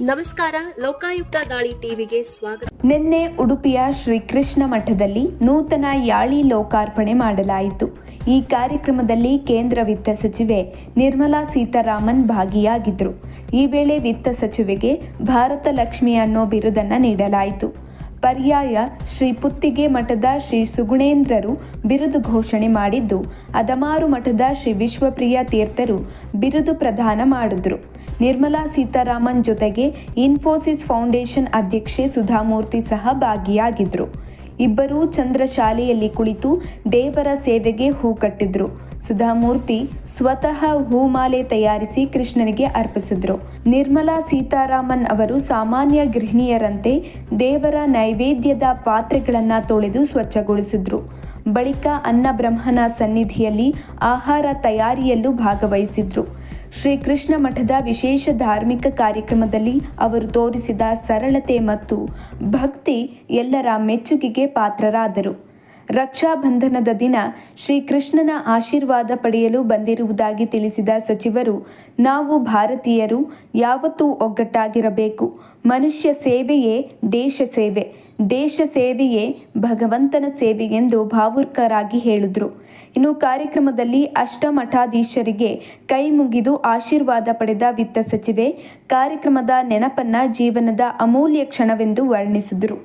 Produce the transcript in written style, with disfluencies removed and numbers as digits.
ನಮಸ್ಕಾರ. ಲೋಕಾಯುಕ್ತ ದಾಳಿ ಟಿವಿಗೆ ಸ್ವಾಗತ. ನಿನ್ನೆ ಉಡುಪಿಯ ಶ್ರೀಕೃಷ್ಣ ಮಠದಲ್ಲಿ ನೂತನ ಯಾಳಿ ಲೋಕಾರ್ಪಣೆ ಮಾಡಲಾಯಿತು. ಈ ಕಾರ್ಯಕ್ರಮದಲ್ಲಿ ಕೇಂದ್ರ ವಿತ್ತ ಸಚಿವೆ ನಿರ್ಮಲಾ ಸೀತಾರಾಮನ್ ಭಾಗಿಯಾಗಿದ್ದರು. ಈ ವೇಳೆ ವಿತ್ತ ಸಚಿವೆಗೆ ಭಾರತ ಲಕ್ಷ್ಮಿ ಅನ್ನೋ ಬಿರುದನ್ನು ನೀಡಲಾಯಿತು. ಪರ್ಯಾಯ ಶ್ರೀ ಪುತ್ತಿಗೆ ಮಠದ ಶ್ರೀ ಸುಗುಣೇಂದ್ರರು ಬಿರುದು ಘೋಷಣೆ ಮಾಡಿದ್ದು, ಅದಮಾರು ಮಠದ ಶ್ರೀ ವಿಶ್ವಪ್ರಿಯ ತೀರ್ಥರು ಬಿರುದು ಪ್ರದಾನ ಮಾಡಿದ್ರು. ನಿರ್ಮಲಾ ಸೀತಾರಾಮನ್ ಜೊತೆಗೆ ಇನ್ಫೋಸಿಸ್ ಫೌಂಡೇಶನ್ ಅಧ್ಯಕ್ಷೆ ಸುಧಾಮೂರ್ತಿ ಸಹ ಭಾಗಿಯಾಗಿದ್ದರು. ಇಬ್ಬರೂ ಚಂದ್ರಶಾಲೆಯಲ್ಲಿ ಕುಳಿತು ದೇವರ ಸೇವೆಗೆ ಹೂ ಕಟ್ಟಿದ್ರು. ಸುಧಾಮೂರ್ತಿ ಸ್ವತಃ ಹೂಮಾಲೆ ತಯಾರಿಸಿ ಕೃಷ್ಣನಿಗೆ ಅರ್ಪಿಸಿದ್ರು. ನಿರ್ಮಲಾ ಸೀತಾರಾಮನ್ ಅವರು ಸಾಮಾನ್ಯ ಗೃಹಿಣಿಯರಂತೆ ದೇವರ ನೈವೇದ್ಯದ ಪಾತ್ರೆಗಳನ್ನು ತೊಳೆದು ಸ್ವಚ್ಛಗೊಳಿಸಿದ್ರು. ಬಳಿಕ ಅನ್ನಬ್ರಹ್ಮನ ಸನ್ನಿಧಿಯಲ್ಲಿ ಆಹಾರ ತಯಾರಿಯಲ್ಲೂ ಭಾಗವಹಿಸಿದ್ರು. ಶ್ರೀಕೃಷ್ಣ ಮಠದ ವಿಶೇಷ ಧಾರ್ಮಿಕ ಕಾರ್ಯಕ್ರಮದಲ್ಲಿ ಅವರು ತೋರಿಸಿದ ಸರಳತೆ ಮತ್ತು ಭಕ್ತಿ ಎಲ್ಲರ ಮೆಚ್ಚುಗೆಗೆ ಪಾತ್ರರಾದರು. ರಕ್ಷಾಬಂಧನದ ದಿನ ಶ್ರೀಕೃಷ್ಣನ ಆಶೀರ್ವಾದ ಪಡೆಯಲು ಬಂದಿರುವುದಾಗಿ ತಿಳಿಸಿದ ಸಚಿವರು, ನಾವು ಭಾರತೀಯರು ಯಾವತ್ತೂ ಒಗ್ಗಟ್ಟಾಗಿರಬೇಕು. ಮನುಷ್ಯ ಸೇವೆಯೇ ದೇಶ ಸೇವೆ, ದೇಶ ಸೇವೆಯೇ ಭಗವಂತನ ಸೇವೆ ಎಂದು ಭಾವುಕರಾಗಿ ಹೇಳಿದರು. ಇನ್ನು ಕಾರ್ಯಕ್ರಮದಲ್ಲಿ ಅಷ್ಟಮಠಾಧೀಶರಿಗೆ ಕೈ ಮುಗಿದು ಆಶೀರ್ವಾದ ಪಡೆದ ವಿತ್ತ ಸಚಿವೆ ಕಾರ್ಯಕ್ರಮದ ನೆನಪನ್ನ ಜೀವನದ ಅಮೂಲ್ಯ ಕ್ಷಣವೆಂದು ವರ್ಣಿಸಿದರು.